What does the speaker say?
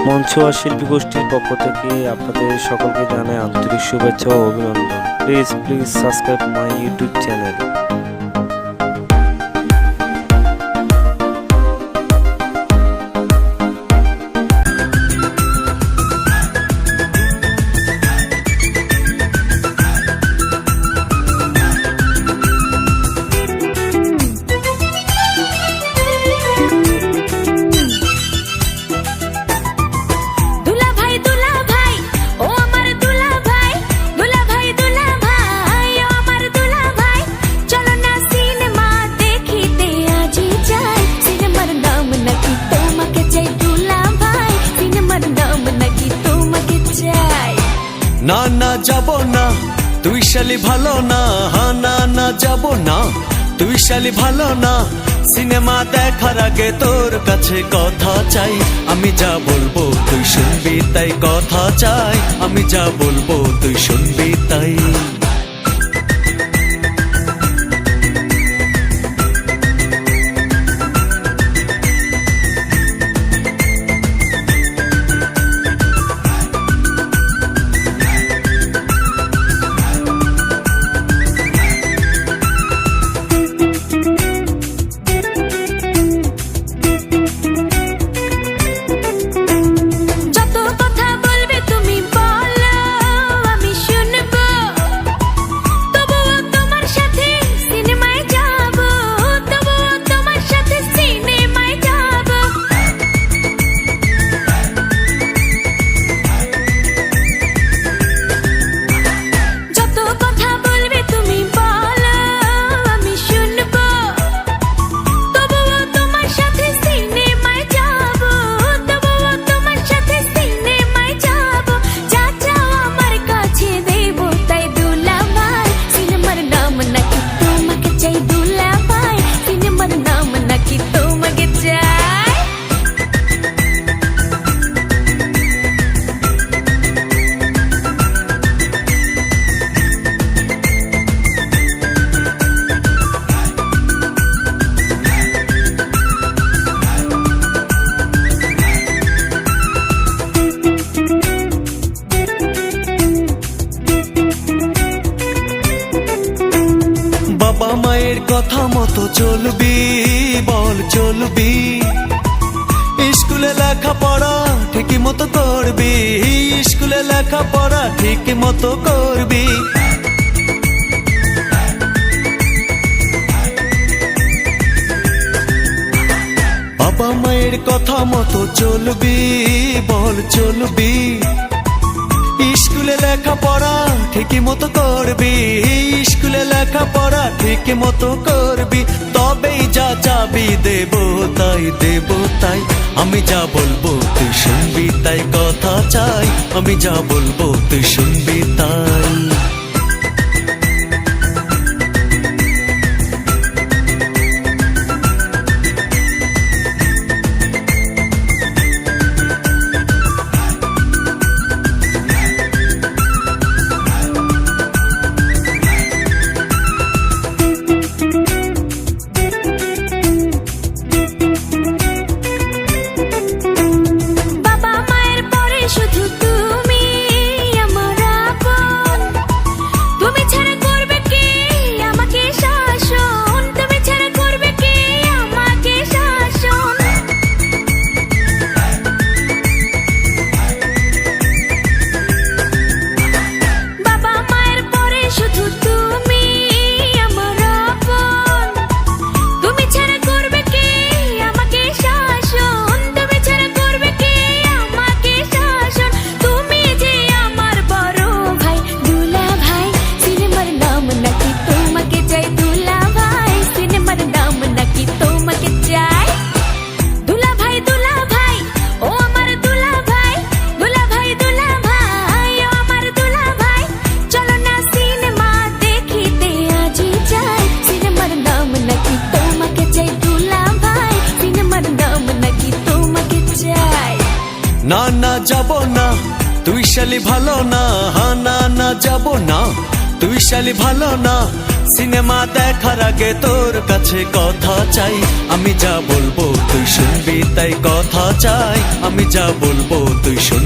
মঞ্চ আর শিল্পী গোষ্ঠীর পক্ষ থেকে আপনাদের সকলকে জানাই আন্তরিক শুভেচ্ছা ও অভিনন্দন। Please subscribe my YouTube channel. না না যাব না তুই শালি ভালো না, না না যাব না তুই শালি ভালো না। সিনেমা দেখার আগে তোর কাছে কথা চাই, আমি যা বলবো তুই শুনবি তাই। কথা চাই আমি যা বলবো তুই শুনবি তাই। বাবা মায়ের কথা মতো চলবি, বল চলবি। স্কুলে লেখাপড়া ঠিকই মতো করবি, স্কুলে লেখাপড়া ঠিকই মতো করবি। বাবা মায়ের কথা মতো চলবি, বল চলবি। স্কুলে লেখাপড়া ঠিকই মতো করবি, স্কুলে লেখাপড়া ঠিকই মতো করবি। তবেই যা চাবি দেব তাই, দেব তাই। আমি যা বলবো তুই শুনবি তাই। কথা চাই আমি যা বলবো তুই শুনবি তাই। না না যাব না তুই শালি ভালো না, না না যাব না তুই শালি ভালো না, সিনেমা দেখার আগে তোর কাছে কথা চাই। আমি যা বলবো তুই শুনবি তাই কথা চাই, আমি যা বলবো তুই শুনবি